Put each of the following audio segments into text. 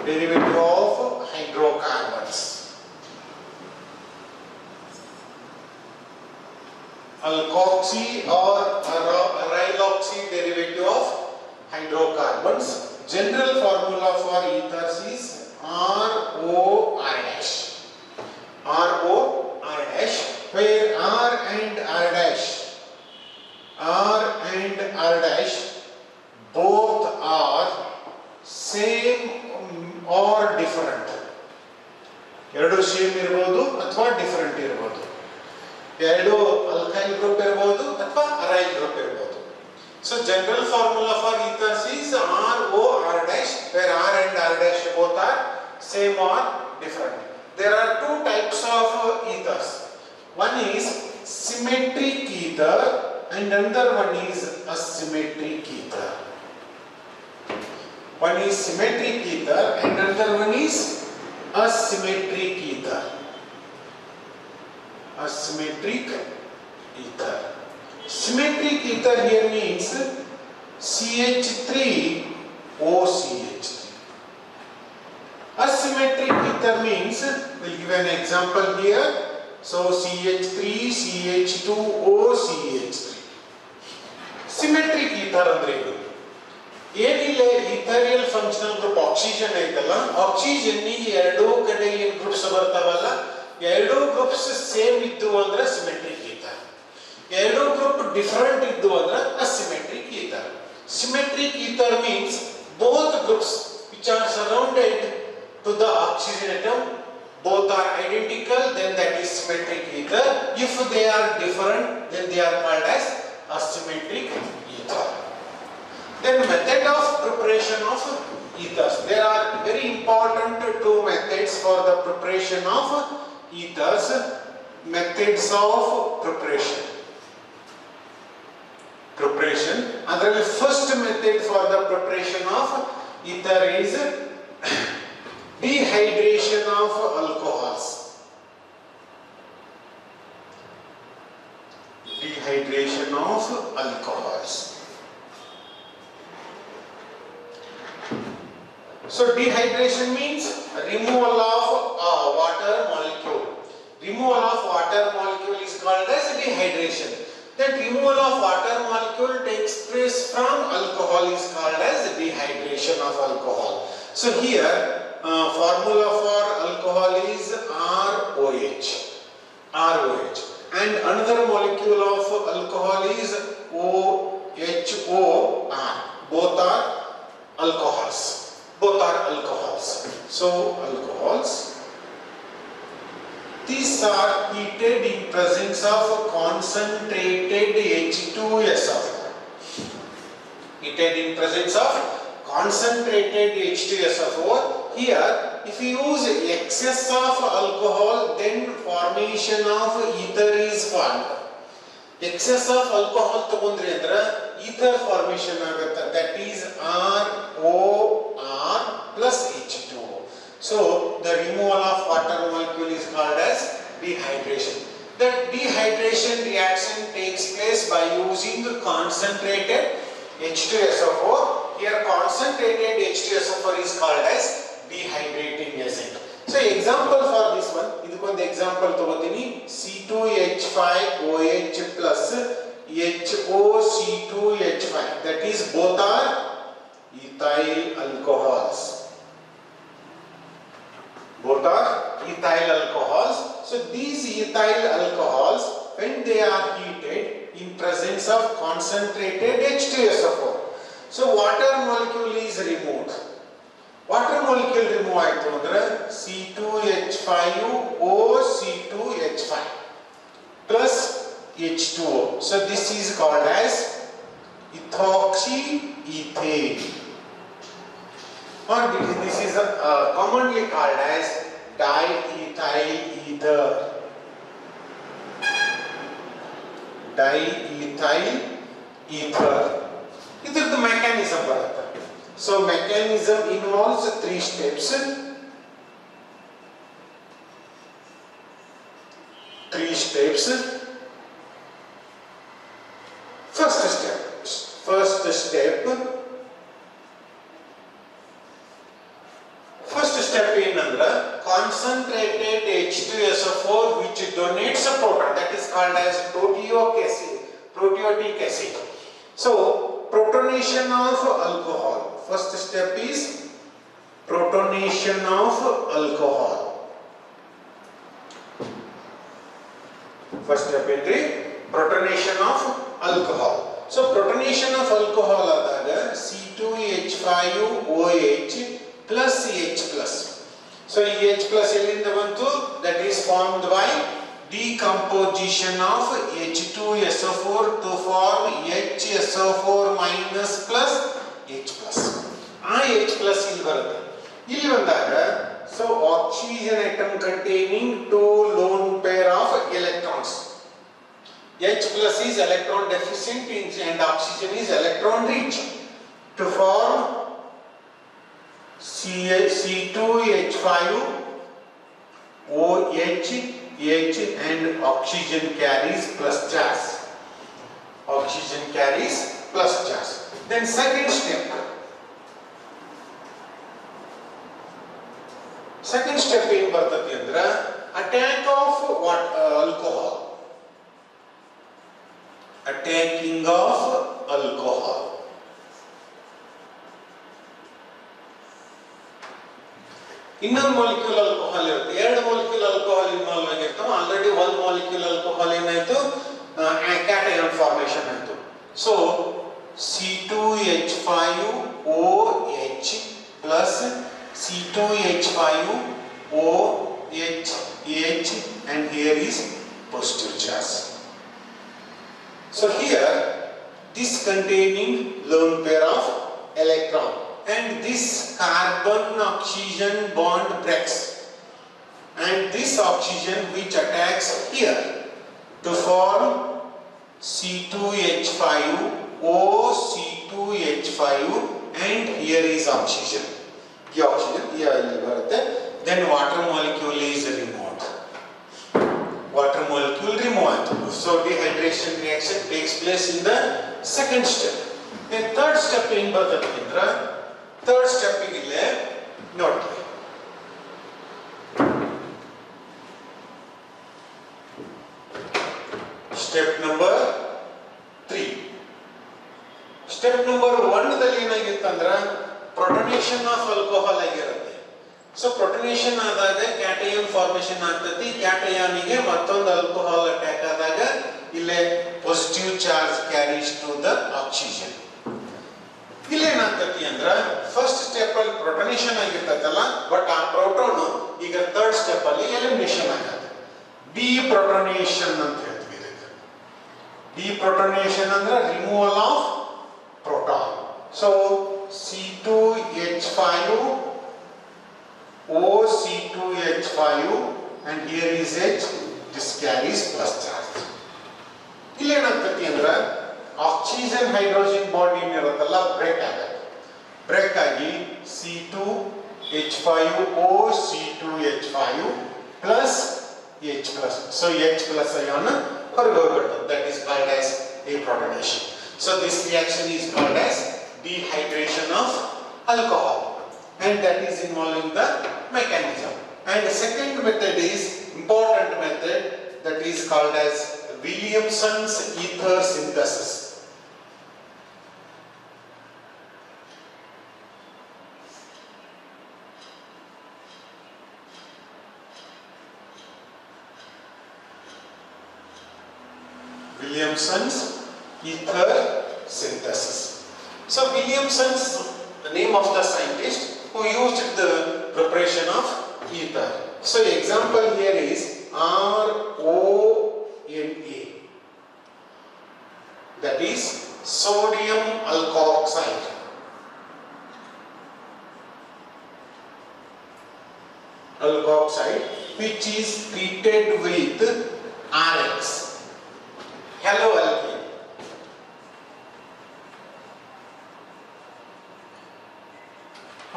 Derivative of hydrocarbons. Alkoxy or aryloxy derivative of hydrocarbons. General formula for ethers is ROR dash. ROR dash, where R and R dash both are same or different. ಎರಡು same ಇರಬಹುದು ಅಥವಾ different ಇರಬಹುದು. ಎರಡು alkyl group ಇರಬಹುದು ಅಥವಾ aryl group ಇರಬಹುದು. So general formula for ethers is ROR dash, where R and R dash both are same or different. There are two types of ethers. One is symmetric ether and another one is asymmetric ether. One is symmetric ether and another one is asymmetric ether. Asymmetric ether. Symmetric ether here means CH3OCH3. Asymmetric ether means, we'll give an example here. So CH3, CH2OCH3. Symmetric ether andre idu ಏನಿಲ್ಲ, ಇಥರಿಯಲ್ functional group oxygen ಐತಲ್ಲ, oxygen ಎರಡು ಕಡೆ ಏನ್ groups ಬರ್ತಾವಲ್ಲ, ಎರಡು groups same ಇದ್ದು ಅಂದ್ರೆ symmetric ether, ಎರಡು ಗ್ರೂಪ್ ಡಿಫರೆಂಟ್ ಇದ್ದು ಅಂದ್ರೆ asymmetric ether. Symmetric ether means both groups which are surrounded to the oxygen atom both are identical, then that is symmetric ether. If they are different, then they are called as asymmetric ether. Then method of preparation of ethers. There are very important two methods for the preparation of ethers. Methods of preparation. Adral first method for the preparation of ether is dehydration of alcohols. Dehydration of alcohols. So dehydration means removal of water molecule. Removal of water molecule is called as dehydration. That removal of water molecule takes place from alcohol is called as dehydration of alcohol. So here formula for alcohol is ROH. And another molecule of alcohol is OHOR. Both are alcohols. So alcohols, these are heated in presence of concentrated H2SO4. Heated in presence of concentrated H2SO4. Here, if you use excess of alcohol, then formation of ether is formed. Excess of alcohol ತಗೊಂಡ್ರೆ ಅಂದ್ರೆ ether formation ಆಗುತ್ತೆ. That is ROR plus H2O. So the removal of water molecule is called as dehydration. That dehydration reaction takes place by using concentrated H2SO4. Here concentrated H2SO4 is called as dehydrating agent. So example for this one, idukondu example tagotini, C2H5OH plus HOC2H5, that is both are ethyl alcohols. Both are ethyl alcohols. So these ethyl alcohols, when they are heated in presence of concentrated H2SO4, so water molecule is removed. Water molecule remove ಆಯಿತು ಅಂದ್ರೆ C2H5OC2H5 plus H2O. So this is called as ethoxyethane, or this is commonly called as diethyl ether. Diethyl ether. ಇದರದ್ದು mechanism ಬರುತ್ತೆ. So mechanism involves 3 steps. 3 steps. First step. step ಏನಂದ್ರೆ concentrated H2SO4 which donates a proton, that is called as proteotic acid. So protonation of alcohol, first step is protonation of alcohol. First step is protonation of alcohol. So protonation of alcohol adaga C2H5OH plus H plus. So H plus elinda bantu, that is formed by decomposition of H2SO4 to form HSO4 minus plus H plus. H plus ಇಲ್ಲಿ ಬರುತ್ತೆ. ಇಲ್ಲಿ ಬಂದಾಗ so oxygen atom containing two lone pair of electrons. H plus is electron deficient and oxygen is electron rich. To form C2H5OH H and oxygen carries plus charge. Oxygen carries plus charge. Then second step. Second step in ಬರ್ತದೆ ಅಂದ್ರೆ attack of what alcohol. Attacking of alcohol. ಇನ್ನೊಂದು molecule alcohol ಇರುತ್ತೆ, ಎರಡು molecule alcohol involve ಆಗಿರ್ತಾವ. Already ಒಂದು molecule alcohol ಏನಾಯ್ತು, cation formation ಆಯ್ತು. So C2H5OH plus C2H5OH and here is positive charge. So here this containing lone pair of electron and this carbon oxygen bond breaks and this oxygen which attacks here to form C2H5OC2H5 and here is oxygen. The oxygen here ಇಲ್ಲಿ ಬರುತ್ತೆ. Then water molecule is removed. Water molecule removed. So dehydration reaction takes place in the second step. Then third step in ಬರ್ತದೆ ಅಂದ್ರೆ third step ಇಲ್ಲೇ ನೋಡಿ. Step number 3. Step number 1 ದಲ್ಲಿ ಏನಾಗಿತ್ತು ಅಂದ್ರೆ protonation of alcohol ಆಗಿರುತ್ತೆ. So protonation ಆದಾಗ cation formation ಆಗ್ತತಿ. Cation ಗೆ ಮತ್ತೊಂದು ಆಲ್ಕೋಹಾಲ್ ಅಟ್ಯಾಕ್ ಆದಾಗ ಇಲ್ಲೇ positive charge carries to the oxygen. ಇಲ್ಲಿ ಏನಾಗ್ತತಿ ಅಂದ್ರೆ ಫಸ್ಟ್ ಸ್ಟೆಪ್ ಅಲ್ಲಿ ಪ್ರೊಟೋನೇಷನ್ ಆಗಿರ್ತೈತಲ್ಲ, ಬಟ್ ಆ ಪ್ರೋಟಾನ್ ಈಗ ಥರ್ಡ್ ಸ್ಟೆಪ್ ಅಲ್ಲಿ ಎಲಿಮಿನೇಷನ್ ಆಗುತ್ತೆ. ಡಿಪ್ರೋಟೋನೇಷನ್ ಅಂತ ಹೇಳ್ತೀವಿ ಇದಕ್ಕೆ. ಡಿಪ್ರೋಟೋನೇಷನ್ ಅಂದ್ರೆ removal of proton. So C2H5OC2H5 and here is H, this carries plus charge. ಇಲ್ಲಿ ಏನಾಗ್ತತಿ ಅಂದ್ರೆ ಆಕ್ಸಿಜನ್ ಹೈಡ್ರೋಜನ್ ಬಾಂಡ್ ಏನಿರುತ್ತಲ್ಲ ಬ್ರೇಕ್ ಆಗುತ್ತೆ. ಬ್ರೇಕ್ ಆಗಿ C2H5OC2H5 plus H plus. So H plus ion ಹೊರಗೆ ಹೋಗ್ಬಿಡ್ತದೆ. That is called as deprotonation. So this reaction is called as dehydration of alcohol and that is involving the mechanism. And the second method is important method that is called as Williamson's ether synthesis. Williamson's ether synthesis. So Williamson's the name of the scientist who used the preparation of ether. So example here is RONA, that is sodium alkoxide. Alkoxide which is treated with RX, haloalkane.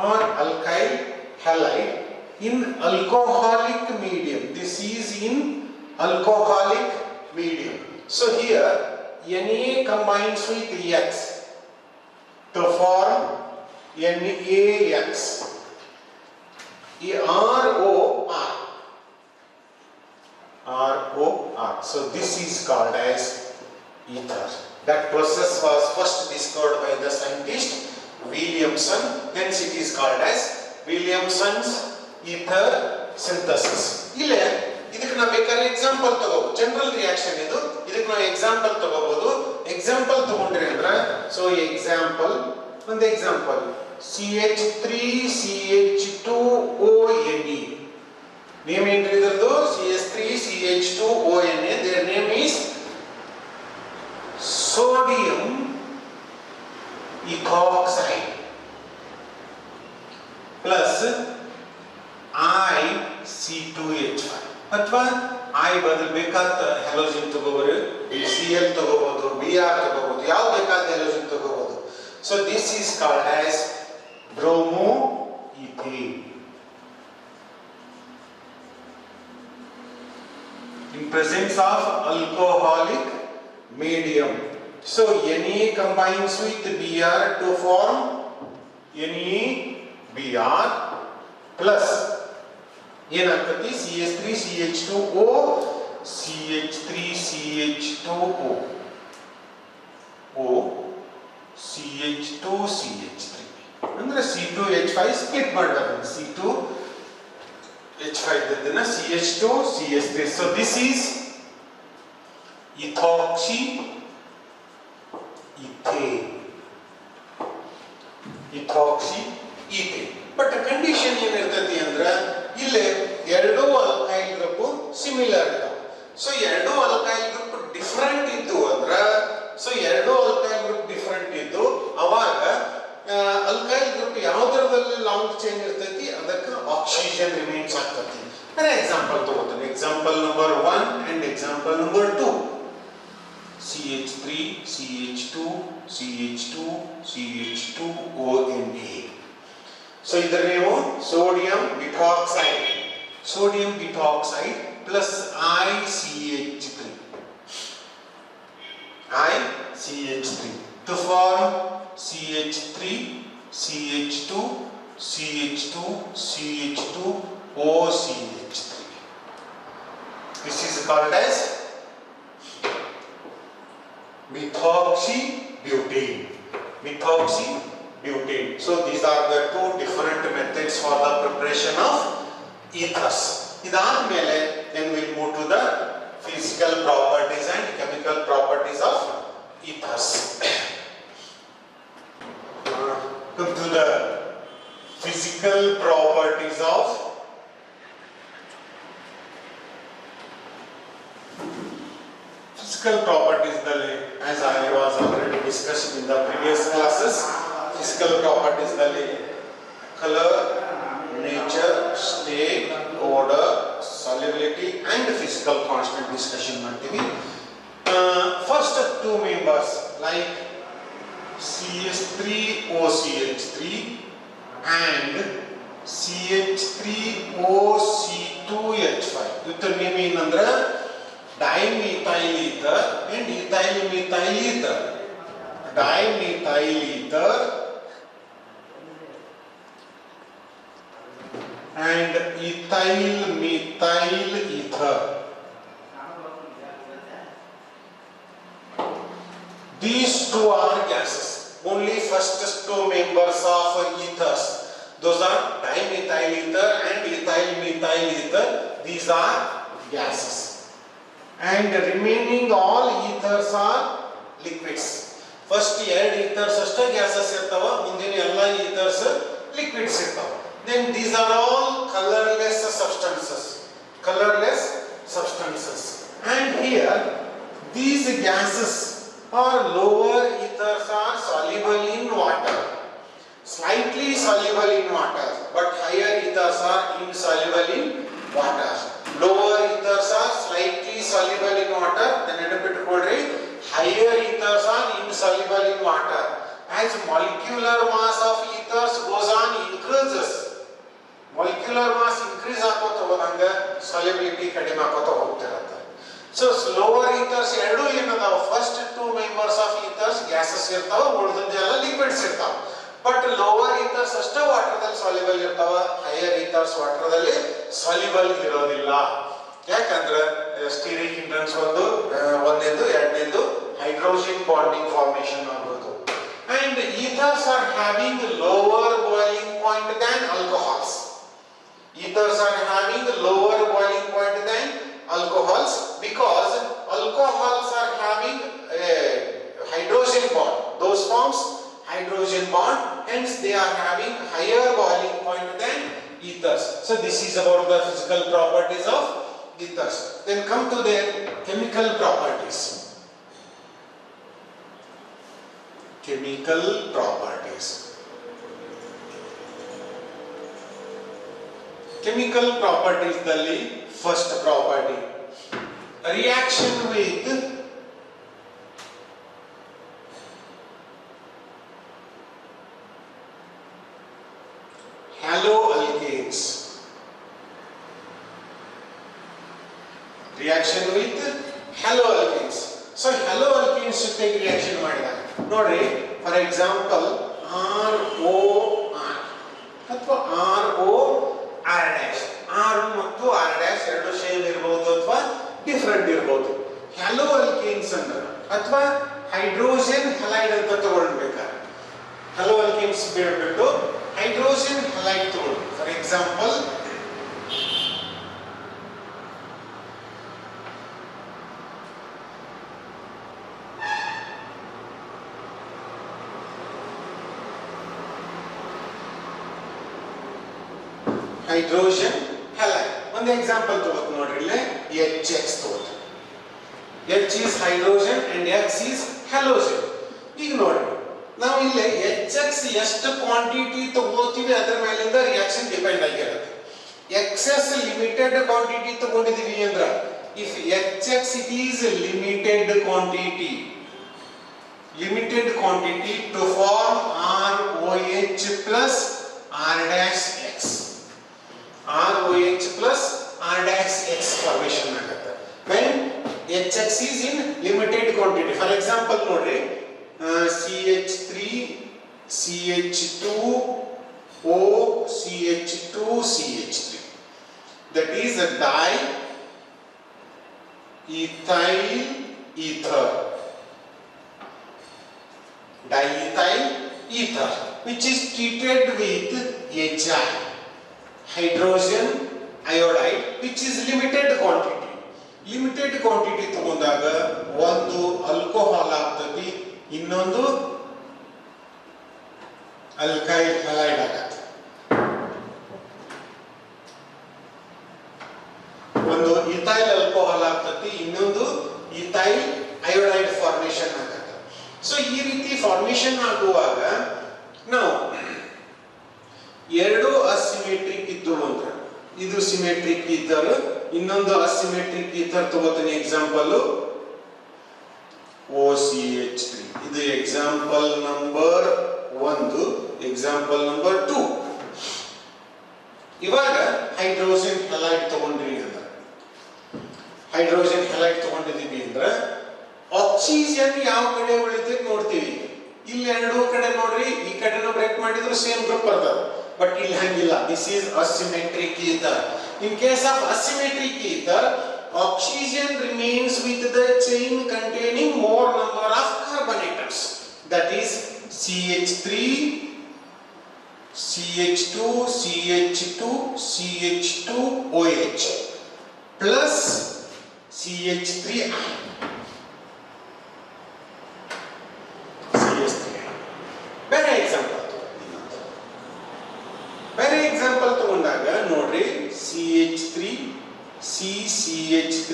Or alkyl halide in alcoholic medium. This is in alcoholic medium. So here Na combines with X to form NaX. ಈ ROR. ROR. So this is called as ether. That process was first discovered by the scientist Williamson. Hence it is called as Williamson's ether synthesis. ಇಲ್ಲೇ ಇದಕ್ಕೆ ನಾವು ಬೇಕಾದ್ರೆ example ತಗೋಬಹುದು. General reaction ಇದು. ಇದಕ್ಕೆ ನಾವು example ತಗೋಬಹುದು. ಎಕ್ಸಾಂಪಲ್ ತಗೊಂಡ್ರೆ ಅಂದ್ರೆ ಸೊ ಎಕ್ಸಾಂಪಲ್ ಒಂದು ಎಕ್ಸಾಂಪಲ್ CH3CH2ONe. ನೇಮ್ ಏನ್ರಿ ಇದರದು? CH3CH2ONe. their name is sodium ethoxide plus IC2H5 ಅಥವಾ I ಬದಲು ಬೇಕಾದ ಹ್ಯಾಲೋಜನ್ ತಗೋಬಹುದು, Cl ತಗೋಬಹುದು, Br ತಗೋಬಹುದು, ಯಾವ ಬೇಕಾದ ಹ್ಯಾಲೋಜನ್ ತಗೋಬಹುದು. So this is called as bromoethane. In presence of alcoholic medium. So Na combines with Br to form NeBr plus ಏನಾಗ್ತತಿ CH3CH2O CH3CH2O O CH2CH3 ಅಂದ್ರೆ C2H5 ಸ್ಪ್ಲಿಟ್ ಮಾಡಬೇಕು. C2H5 ಇದನ್ನ CH2CH3. So this is ethoxyethane. But condition ಏನಿರ್ತತಿ ಅಂದ್ರೆ ಇಲ್ಲಿ ಎರಡು alkyl group similar ಇದಾವೆ. So ಎರಡು alkyl group different ಇದ್ದು ಅಂದ್ರೆ ಅವಾಗ ಅಲ್ಕೈಲ್ ಗ್ರೂಪ್ ಯಾವ್ದ್ರಲ್ಲಿ ಲಾಂಗ್ ಚೈನ್ ಇರ್ತೈತಿ ಅದಕ್ಕೆ ಆಕ್ಸಿಜನ್ ರಿಮೈನ್ಸ್ ಆಗ್ತತಿ. ಫಾರ್ ಎಕ್ಸಾಂಪಲ್ ತಗೋತೀನಿ. Example number 1 and example number 2. CH3 CH2 CH2 CH2ONa. So ಇದರ name sodium butoxide plus ICH3 to form CH3 CH2 CH2 CH2OCH3. This is called as methoxybutane. So these are the two different methods for the preparation of ethers. ಇದಾದ್ಮೇಲೆ then we'll move to the physical properties and chemical properties of ethers. Come to the physical properties of as I was already discussed in the previous classes. Physical properties color, nature, state, odor, solubility and physical constant discussion ಮಾಡ್ತೀವಿ. First two members like CH3OCH3 and CH3OC2H5. ಇದರ name ಏನಂದ್ರೆ dimethyl ether and ethyl methyl ether. Dimethyl ether and ethyl methyl ether. These two are gases. Only first two members of ethers, those are dimethyl ether and ethyl methyl ether. These are gases. And remaining all ethers are liquids. First ಎರಡು ethers ಅಷ್ಟೇ gases ಇರ್ತಾವ, ಮುಂದಿನ ಎಲ್ಲ ethers liquids ಇರ್ತಾವ. Then these are all colorless substances. And here these gases or lower ethers are soluble in water, slightly soluble in water, but higher ethers are insoluble in water. Lower ethers are slightly soluble in water, then ನೆನಪಿಟ್ಟುಕೊಳ್ಳ್ರಿ, higher ethers are insoluble in water. As molecular mass of ethers goes on increases, molecular mass increase ಆಗೋತ ಹೋದಂಗ solubility ಕಡಿಮೆ ಆಗೋತ ಹೋಗ್ತಿರುತ್ತೆ. So lower ethers ಎರಡು ಏನದಾವ, first two members of ethers gases ಇರ್ತಾವ, ಉಳಿದದ್ದೆಲ್ಲ liquids ಇರ್ತಾವ. But lower ethers ಅಷ್ಟೇ ವಾಟರ್ದಲ್ಲಿ soluble ಇರ್ತಾವ, higher ethers ವಾಟರ್ದಲ್ಲಿ ಸಾಲ್ಯುಬಲ್ ಇರೋದಿಲ್ಲ. ಯಾಕಂದ್ರೆ ಸ್ಟೀರಿಕ್ ಹಿಂಡ್ರನ್ಸ್ ಒಂದೇದು, ಎರಡನೇದು ಹೈಡ್ರೋಜನ್ ಬಾಂಡಿಂಗ್ ಫಾರ್ಮೇಶನ್ ಆಗೋದು. And ethers are having lower boiling point than alcohols. Ethers are having lower boiling point than alcohols because alcohols are having a hydrogen bond. Those forms hydrogen bond, hence they are having higher boiling point than ethers. So this is about the physical properties of ethers. Then come to their chemical properties. Chemical properties. Chemical properties ದಲ್ಲಿ first property, reaction with haloalkanes. Reaction with haloalkanes. So haloalkanes ಜೊತೆ reaction ಮಾಡಿದಾಗ ನೋಡಿ, for example ROR ಅಥವಾ RO R dash, R ಮತ್ತು R dash ಎರಡು same ಇರಬಹುದು ಅಥವಾ different ಇರಬಹುದು. ಹ್ಯಾಲೋ ಅಲ್ಕೇನ್ಸ್ ಅಂದ್ರೆ ಅಥವಾ ಹೈಡ್ರೋಜನ್ ಹಲೈಡ್ ಅಂತ ತಗೊಳ್ಬೇಕಾದ್ರೆ ಹ್ಯಾಲೋ ಅಲ್ಕೇನ್ಸ್ ಬಿಟ್ಟು ಹೈಡ್ರೋಜನ್ ಹಲೈಡ್ ತಗೊಳ್ಳಿ. For example hydrogen halide. ಒಂದು ಎಕ್ಸಾಂಪಲ್ ತಗೋದು ನೋಡ್ರಿ, ಇಲ್ಲೇ HX ತಗೋದು. H is hydrogen and X is halogen. ಈಗ ನೋಡಿ, ನಾವು ಇಲ್ಲಿ HX ಎಷ್ಟು ಕ್ವಾಂಟಿಟಿ ತಗೋತೀವಿ ಅದರ ಮೇಲಿಂದ ರಿಯಾಕ್ಷನ್ ಡಿಪೆಂಡ್ ಆಗಿರುತ್ತೆ. ಎಕ್ಸೆಸ್ ಲಿಮಿಟೆಡ್ ಕ್ವಾಂಟಿಟಿ ತಗೊಂಡಿದೀವಿ ಅಂದ್ರೆ, if HX it is limited quantity to form ROH plus R dash X. ROH plus R dash X formation ಆಗುತ್ತೆ when HX is in limited quantity. For example ನೋಡ್ರಿ, CH3 CH2O CH2 CH3, that is a diethyl ether, which is treated with HI, hydrogen iodide, which is limited quantity. Limited quantity ತಗೊಂಡಾಗ ಒಂದು alcohol ಆಗ್ತದೆ, ಇನ್ನೊಂದು alkyl ಹಲೈಡ್ ಆಗತ್ತೆ. ಒಂದು ethyl alcohol ಆಗ್ತದೆ, ಇನ್ನೊಂದು ethyl iodide formation ಆಗತ್ತೆ. ಸೊ ಈ ರೀತಿ ಫಾರ್ಮೇಶನ್ ಆಗುವಾಗ ನಾವು ಎರಡು ಅಸಿಮೆಟ್ರಿಕ್ ಇದ್ದು ಅಂದ್ರೆ, ಇದು ಸಿಮೆಟ್ರಿಕ್ ಇದ್ದರು, ಇನ್ನೊಂದು ಅಸಿಮೆಟ್ರಿಕ್ ಈಥರ್ ತಗೋತೀನಿ. ಎಕ್ಸಾಂಪಲ್ OCH3, ಇದು ಎಕ್ಸಾಂಪಲ್ ನಂಬರ್ 1, ಎಕ್ಸಾಂಪಲ್ ನಂಬರ್ 2. ಇವಾಗ ಹೈಡ್ರೋಜನ್ ಹಲೈಡ್ ತಗೊಂಡ್ರಿ ಅಂದ್ರೆ, ಹೈಡ್ರೋಜನ್ ಹಲೈಡ್ ತಗೊಂಡಿದೀವಿ ಅಂದ್ರೆ ಆಕ್ಸಿಜನ್ ಯಾವ ಕಡೆ ಉಳಿತೈತೆ ನೋಡ್ತೀವಿ. ಇಲ್ಲಿ ಎರಡೂ ಕಡೆ ನೋಡ್ರಿ, ಈ ಕಡೆನೂ ಬ್ರೇಕ್ ಮಾಡಿದ್ರು ಸೇಮ್ ಗ್ರೂಪ್ ಬರ್ತದೆ, ಬಟ್ ಇಲ್ಲಿ ಹಂಗಿಲ್ಲ. This is asymmetric ether. In case of asymmetric ether, oxygen remains with the chain containing more number of carbon atoms. That is CH3, CH2, CH2, CH2OH plus CH3I. ಬೇರೆ example ತಗೊಂಡಾಗ ನೋಡ್ರಿ, CH3 CCH3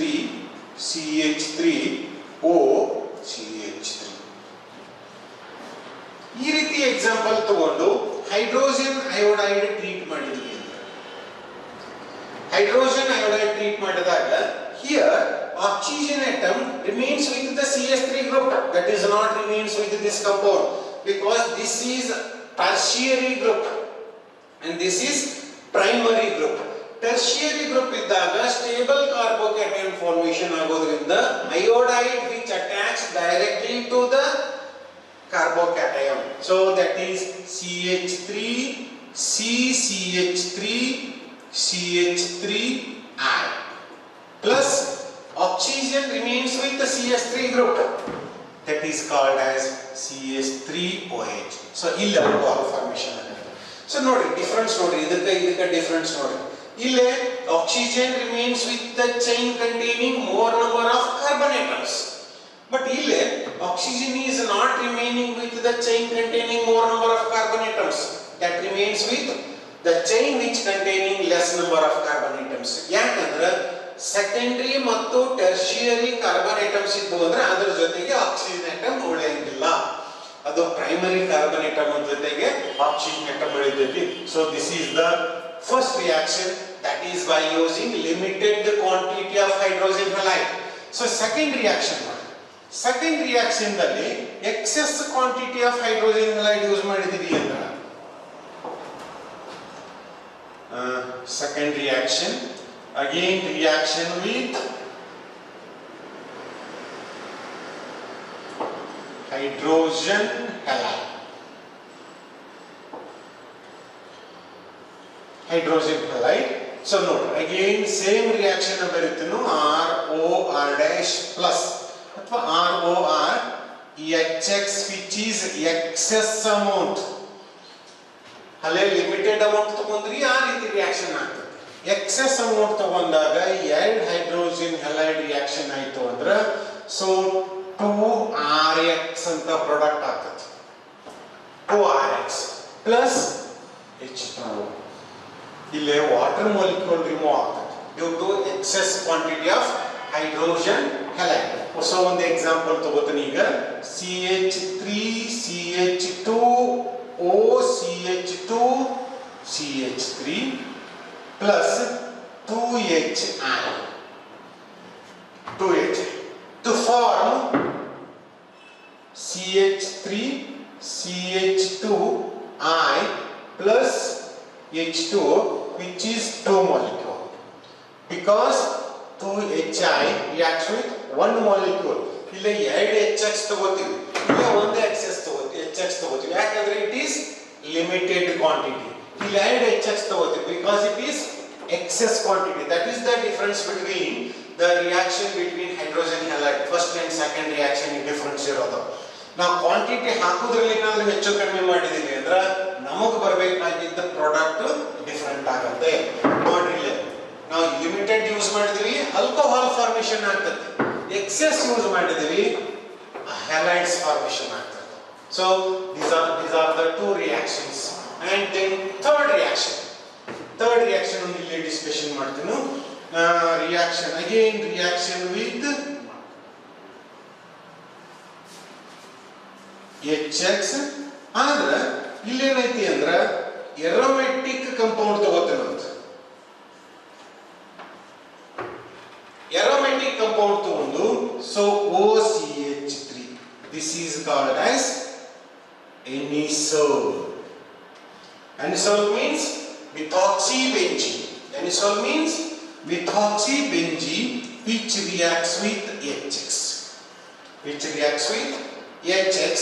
CH3O CH3. ಈ ರೀತಿ example ತಗೊಂಡು hydrogen iodide treat ಮಾಡಿದ್ವಿ. Hydrogen iodide treat ಮಾಡಿದಾಗ here oxygen atom remains with the CH3 group, that is not remains with this compound, because this is tertiary group and this is primary group. Tertiary group ಇದ್ದಾಗ stable carbocation formation ಆಗೋದ್ರಿಂದ iodide which attach directly to the carbocation. So that is CH3 CCH3 CH3I plus oxygen remains with the CH3 group, that is called as CH3OH. So ಇಲ್ಲಿ alcohol formation ಆಗುತ್ತೆ. So ನೋಡಿ difference ನೋಡಿ, ಇದಕ್ಕೆ difference ನೋಡಿ. ಇಲ್ಲಿ oxygen remains with the chain containing more number of carbon atoms, but ಇಲ್ಲಿ oxygen is not remaining with the chain containing more number of carbon atoms, that remains with the chain which containing less number of carbon atoms. ಯಾಕಂದ್ರೆ secondary ಮತ್ತು ಟೆರ್ಷಿಯರಿ carbon atoms ಇದ್ದು ಅಂದ್ರೆ ಅದರ ಜೊತೆಗೆ oxygen atom ಉಳಿಯಂಗಿಲ್ಲ, ಅದು primary carbon atom ಜೊತೆಗೆ oxygen atom ಉಳಿತೈತಿ. So this is the first reaction, that is by using limited quantity of hydrogen halide. So second reaction ಮಾಡಿ, ಸೆಕೆಂಡ್ ರಿಯಾಕ್ಷನ್ ದಲ್ಲಿ excess quantity of hydrogen halide use ಮಾಡಿದೀವಿ ಅಂದ್ರೆ second reaction, again reaction with hydrogen halide. Hydrogen halide. So note again same reaction ಬರುತ್ತೇನು ROR dash plus ಅಥವಾ ROR HX which is excess amount. ಅಲ್ಲೇ limited amount ತಗೊಂಡ್ರಿ ಆ ರೀತಿ reaction ಆಗ್ತದೆ. Excess amount ತಗೊಂಡಾಗ ಎರಡು ಹೈಡ್ರೋಜನ್ ಹ್ಯಾಲೈಡ್ ರಿಯಾಕ್ಷನ್ ಆಯ್ತು ಅಂದ್ರೆ ಸೊ 2RX ಅಂತ ಪ್ರಾಡಕ್ಟ್ ಆಗ್ತದೆ. 2RX plus H2O. ಇಲ್ಲಿ ವಾಟರ್ ಮಾಲಿಕ್ಯೂಲ್ ರಿಮೂವ್ ಆಗ್ತದೆ due to excess quantity of hydrogen halide. So ಒಂದು ಎಕ್ಸಾಂಪಲ್ ತಗೋತೀನಿ ಈಗ, CH3CH2 OCH2 CH3 plus 2HI to form CH3 CH2I plus H2O which is 2 molecule, because 2HI reacts with 1 molecule. ಇಲ್ಲಿ ಎರಡು HX ತಗೋತೀವಿ, ಇಲ್ಲಿ ಒಂದು HX ತಗೋತೀವಿ ಯಾಕಂದ್ರೆ ಇಟ್ ಈಸ್ ಲಿಮಿಟೆಡ್ ಕ್ವಾಂಟಿಟಿ. ಇಲ್ಲಿ ಎರಡು HX ತಗೋತೀವಿ because it is excess quantity. That is the difference between the reaction between hydrogen halide first and second reaction difference ಇರೋದು. ನಾವು ಕ್ವಾಂಟಿಟಿ ಹಾಕೋದ್ರಲ್ಲಿ ಏನಾದ್ರೂ ಹೆಚ್ಚು ಕಡಿಮೆ ಮಾಡಿದೀವಿ ಅಂದ್ರೆ ನಮಗೆ ಬರಬೇಕಾಗಿದ್ದ ಪ್ರಾಡಕ್ಟ್ ಡಿಫರೆಂಟ್ ಆಗುತ್ತೆ. ನೋಡ್ರಿ ನಾವು ಲಿಮಿಟೆಡ್ ಯೂಸ್ ಮಾಡಿದೀವಿ ಆಲ್ಕೋಹಾಲ್ ಫಾರ್ಮೇಷನ್ ಆಗ್ತದೆ, ಎಕ್ಸೆಸ್ ಯೂಸ್ ಮಾಡಿದೀವಿ ಹ್ಯಾಲೈಡ್ಸ್ ಫಾರ್ಮೇಷನ್ ಆಗ್ತದೆ. So these are the two reactions. And then third reaction ಇಲ್ಲಿ ಡಿಸ್ಕಷನ್ ಮಾಡ್ತೀನಿ. reaction again reaction with HX. ಆದ್ರೆ ಇಲ್ಲಿ ಏನೈತಿ ಅಂದ್ರೆ ಎರೋಮೆಟಿಕ್ ಕಂಪೌಂಡ್ ತಗೋತೇನಂತ, ಎರೋಮೆಟಿಕ್ ಕಂಪೌಂಡ್ ತಗೊಂಡು so OCH3, this is called as anisole. Anisole means methoxybenzene. Anisole means methoxybenzene which reacts with HX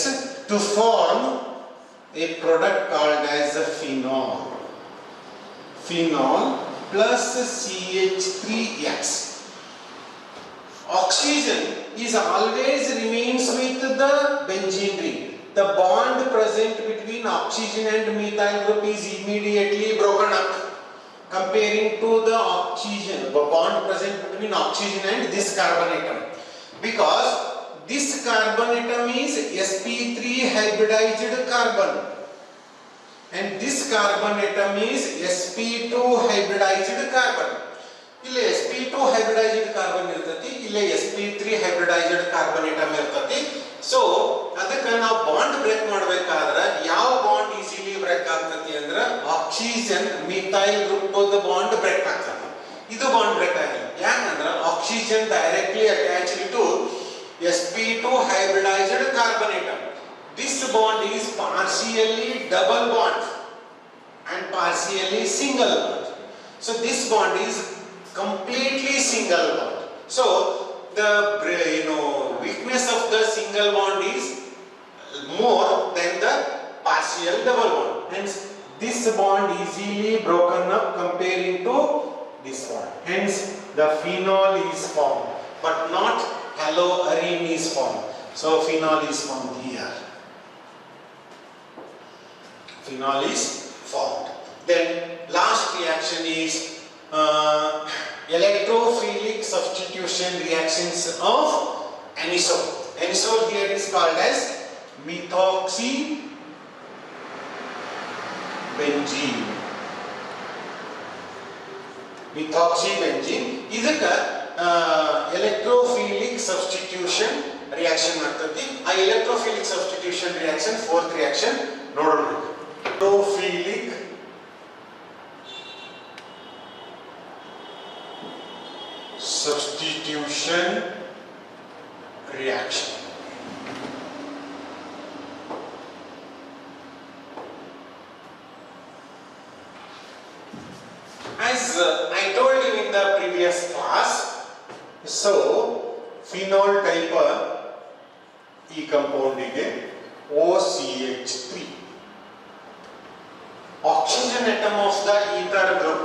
to form a product called as a phenol plus CH3X. Oxygen is always remains with the benzene ring. The bond present between oxygen and methyl group is immediately broken up, comparing to the bond present between oxygen and this carbon atom, because this carbon atom is sp3 hybridized carbon and this carbon atom is sp2 hybridized carbon. ಇಲ್ಲಿ sp2 hybridized carbon ಇರ್ತತಿ, ಇಲ್ಲಿ sp3 hybridized carbon atom ಇರ್ತತಿ. So ಅದಕ್ಕೆ ನಾವು bond break ಮಾಡಬೇಕಾದ್ರೆ ಯಾವ bond easily break ಆಗ್ತತಿ ಅಂದ್ರೆ oxygen methyl group the bond break ಆಗ್ತದೆ. ಇದು ಬಾಂಡ್ ಬ್ರೇಕ್ ಆಗಿಲ್ಲ, ಯಾಕಂದ್ರೆ oxygen directly attached to sp2 hybridized carbon atom. This bond is partially double bond and partially single bond. So this bond is completely single bond. So the weakness of the single bond is more than the partial double bond. Hence, this bond easily broken up comparing to this one. Hence, the phenol is formed, but not haloarine is formed. So, phenol is formed here. Phenol is formed. Then, last reaction is electrophilic substitution reactions of anisole. Anisole here is called as methoxybenzene. Methoxybenzene is a electrophilic substitution reaction ಮಾಡ್ತೈತಿ. ಆ electrophilic substitution reaction fourth reaction ನೋಡೋಣ. Electrophilic substitution reaction. As I told you in the previous class, so phenol type E compound ige OCH3. Oxygen atom of the ether group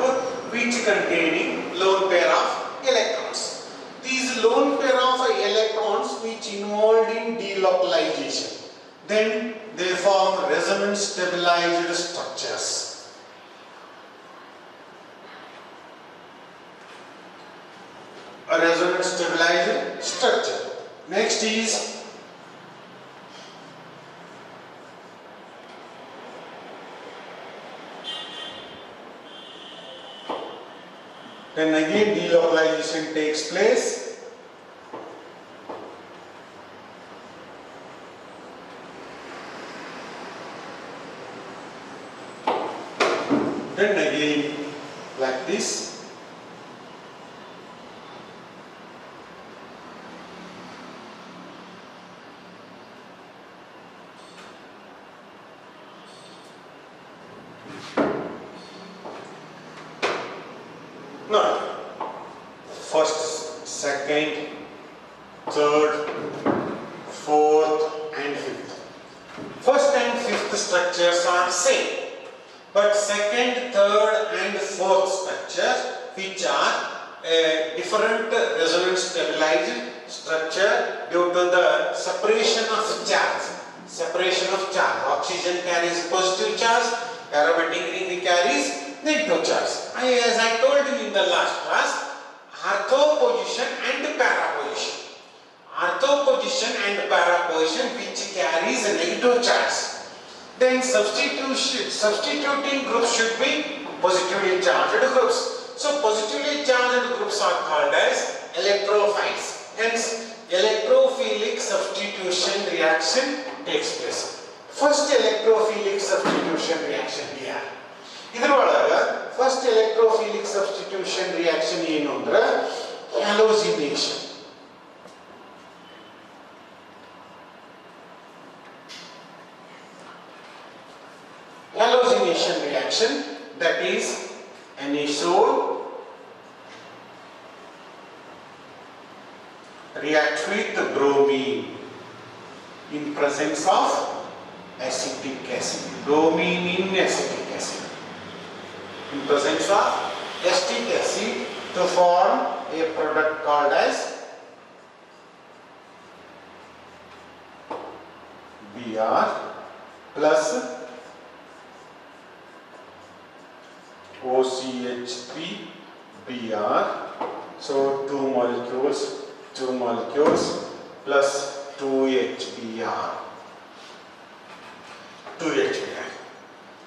which containing lone pair of electrons. These lone pair of electrons which involved in delocalization, then they form resonance stabilized structures. A resonance stabilized structure. Next is then again delocalization takes place. Then again like this. Now, first, second, third, fourth and fifth. First and fifth structures are same, but second, third and fourth structures which are a different resonance stabilized structure due to the separation of charge. Separation of charge. Oxygen carries positive charge, aromatic ring carries negative charge. As I told you in the last class, ortho position and para position. Ortho position and para position which carries a negative charge. Then substituting groups should be positively charged groups. So positively charged groups are called as electrophiles. Hence, electrophilic substitution reaction takes place. First electrophilic substitution reaction here. ಇದರೊಳಗ first electrophilic substitution reaction ಏನು ಅಂದ್ರೆ ಹ್ಯಾಲೋಜಿನೇಷನ್. Halogenation reaction, that is anisole reacts with bromine in presence of acetic acid. Bromine in acetic acid. In presence of acetic acid to form a product called as Br plus OCH3 Br. So 2 molecules plus 2HBr. 2HBr.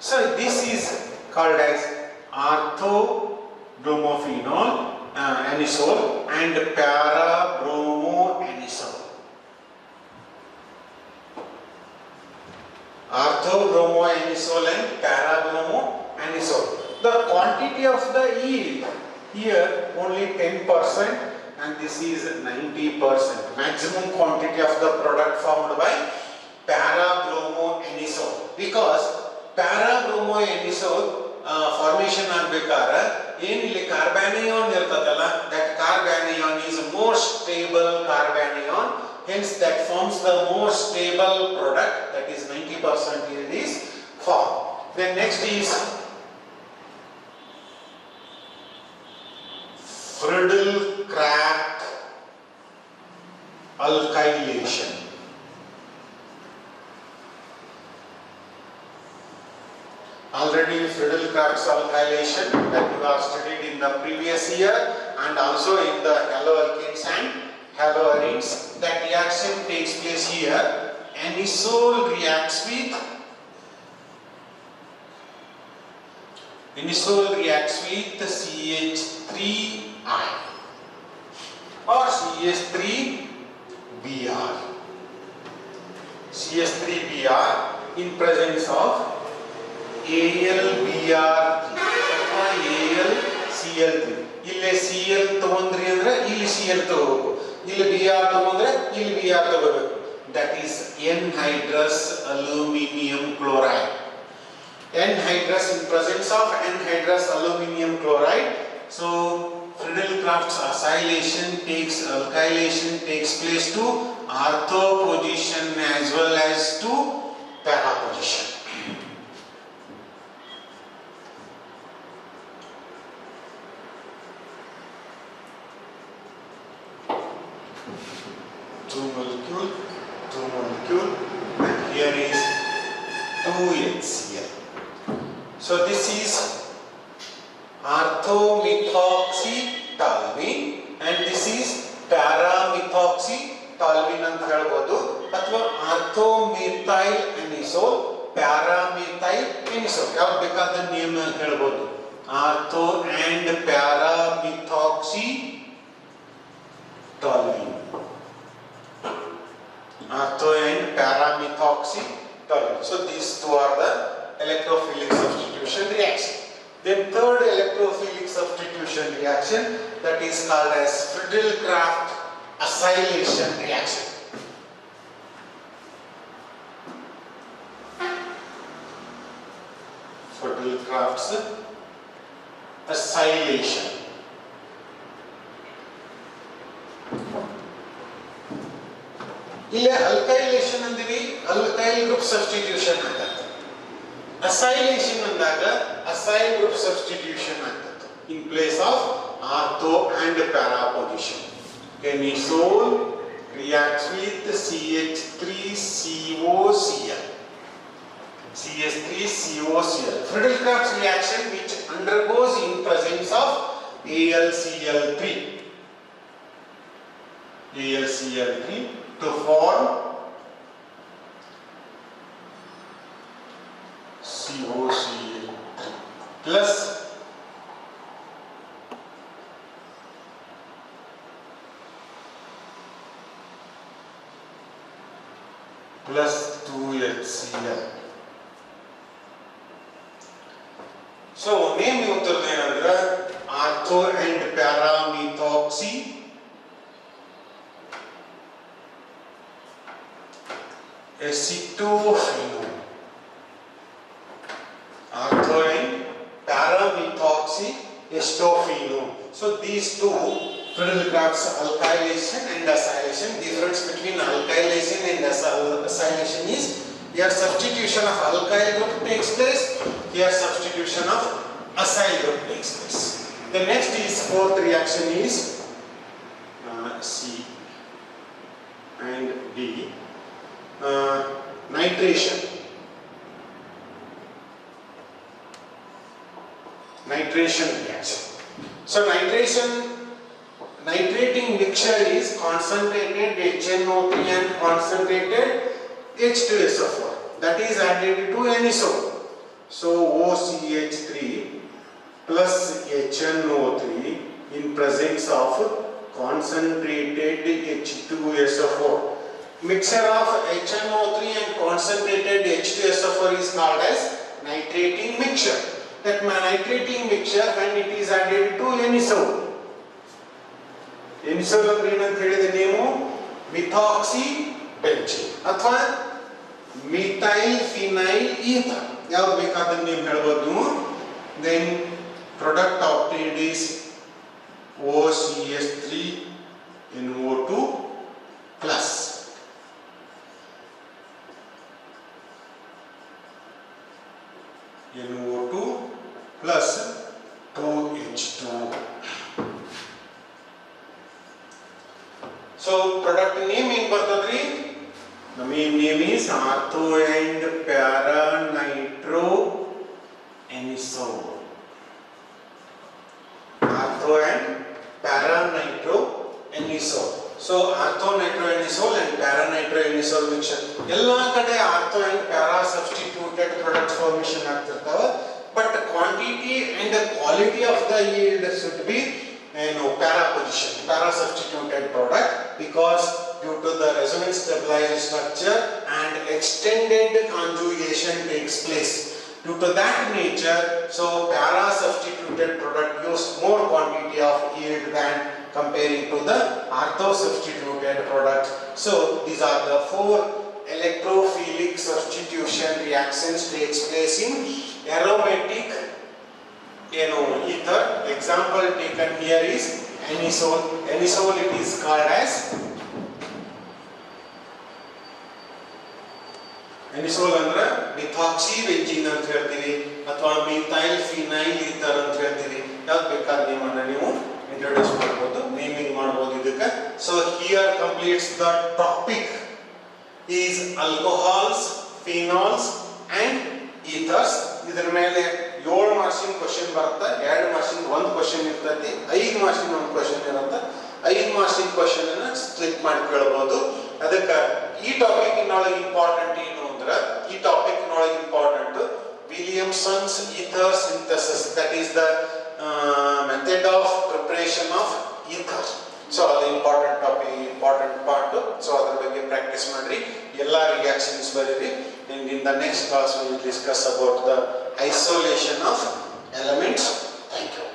So this is called as ortho-bromophenol anisole and para-bromo-anisole. Ortho-bromo-anisole and para-bromo-anisole. The quantity of the yield here only 10% and this is 90%. Maximum quantity of the product formed by para-bromo-anisole, because para-bromo-anisole formation ಆಗಬೇಕಾದ್ರೆ ಏನಿಲ್ಲಿ ಕಾರ್ಬಾನಿಯಾನ್ ಇರ್ತದಲ್ಲ, that carbanion is more stable carbanion, hence that forms the more stable product, that is 90% yield is formed. Then next is Friedel-Crafts alkylation. Already Friedel-Crafts alkylation that you have studied in the previous year and also in the haloalkanes and haloarenes. That reaction takes place here. Anisole reacts with CH3I or CH3Br. CH3Br in presence of AlBr3 ಅಥವಾ AlCl3. ಇಲ್ಲಿ Cl ತಗೊಂಡ್ರಿ ಅಂದ್ರೆ ಇಲ್ಲಿ Cl ತಗೋಬೇಕು, ಇಲ್ಲಿ Br ತಗೊಂಡ್ರೆ ಇಲ್ಲಿ Br ತಗೋಬೇಕು. That is anhydrous aluminum chloride. Anhydrous in presence of anhydrous aluminum chloride. So Friedel-Crafts alkylation takes place to ortho position as well as to para position. Two molecule, and here is 2HCl. So this is orthomethoxytoluene and this is paramethoxytoluene ಅಂತ ಹೇಳಬಹುದು ಅಥವಾ orthomethyl anisole, paramethyl anisole ಯಾವ ಬೇಕಾದ name ಹೇಳಬಹುದು. ortho and paramethoxytoluene. Ortho and paramethoxytoluene. So these two are the electrophilic substitution reaction. Then third electrophilic substitution reaction, that is called as Friedel-Crafts acylation reaction. Friedel-Crafts acylation. ಇಲ್ಲಿ alkylation ಅಂದಿವಿ, alkyl group substitution ಅಂತ. Acylation ಅಂದಾಗ acyl group substitution ಆಗ್ತದೆ in place of ortho and para position. Anisole reacts with CH3COCl. CH3COCl. Friedel-Crafts reaction which undergoes in presence of AlCl3. AlCl3 to form COCl3 plus plus 2HCl. So name ಇವತ್ತರದ ಏನಂದ್ರೆ ortho and paramethoxy acetophenone. Ortho and paramethoxy acetophenone. So these two, Friedel-Crafts alkylation and acylation. Difference between alkylation and acylation is here substitution of alkyl group takes place, here substitution of acyl group takes place. The next is fourth reaction is C and D. Nitration. Nitration reaction. So nitrating mixture is concentrated HNO3 and concentrated H2SO4. That is added to anisole. So OCH3 plus HNO3 in presence of concentrated H2SO4. Mixture of HNO3 and concentrated H2SO4 is called as nitrating mixture. That nitrating mixture when it is added to anisole. Anisole ಅಂದ್ರೆ ಏನಂತ ಹೇಳಿದ ನೀವು ಮಿಥಾಕ್ಸಿಬೆಂಜೀನ್ ಅಥವಾ methyl phenyl ether ಯಾವುದು ಬೇಕಾದ್ರೆ ನೀವು ಹೇಳಬಹುದು. Then product obtained is OCH3NO2 plus. H2. So product name ಏನು ಬರ್ತದ್ರಿ? The main name is ortho and para nitro anisole. Ortho and para nitro anisole. So ortho nitro anisole and para nitro anisole mixture. ಎಲ್ಲ ಕಡೆ ortho and para substituted product formation ಆಗ್ತಿರ್ತಾವ. But the quantity and the quality of the yield should be para position, para substituted product, because due to the resonance stabilized structure and extended conjugation takes place. Due to that nature, so para substituted product use more quantity of yield than comparing to the ortho substituted product. So these are the 4 electrophilic substitution reactions takes place in aromatic ether. Example taken here is anisole. Anisole it is called as anisole ಅಂದ್ರೆ ಮಿಥಾಕ್ಸಿ benzene ಅಂತ ಹೇಳ್ತೀವಿ ಅಥವಾ methyl phenyl ether ಅಂತ ಹೇಳ್ತೀವಿ. ಯಾವ್ದು ಬೇಕಾದ ನೇಮನ್ನ ನೀವು introduce ಮಾಡಬಹುದು, ನೇಮಿಂಗ್ ಮಾಡಬಹುದು ಇದಕ್ಕೆ. So here completes the topic is alcohols, phenols and ethers. ಇದರ ಮೇಲೆ 7 ಮಾರ್ಕ್ಸಿನ ಕ್ವಶನ್ ಬರುತ್ತೆ, 2 ಮಾರ್ಕ್ಸಿನ ಒಂದು ಕ್ವಶನ್ ಇರ್ತೈತಿ, 5 ಮಾರ್ಕ್ಸಿನ ಒಂದು ಕ್ವಶನ್ ಇರುತ್ತೆ. 5 ಮಾರ್ಕ್ಸಿನ ಕ್ವಶನ್ ಅನ್ನ ಸ್ಪ್ಲಿಟ್ ಮಾಡಿ ಕೇಳಬಹುದು. ಅದಕ್ಕೆ ಈ ಟಾಪಿಕ್ ನೊಳಗೆ ಇಂಪಾರ್ಟೆಂಟ್ ಏನು ಅಂದ್ರೆ, ಈ ಟಾಪಿಕ್ ನೊಳಗೆ important Williamson's ether synthesis, that is the method of preparation of ether. So ಅದು important topic, important part. So ಅದ್ರ ಬಗ್ಗೆ ಪ್ರಾಕ್ಟೀಸ್ ಮಾಡ್ರಿ, ಎಲ್ಲ ರಿಯಾಕ್ಷನ್ಸ್ ಬರೀರಿ. In the next class we will discuss about the isolation of elements. Thank you.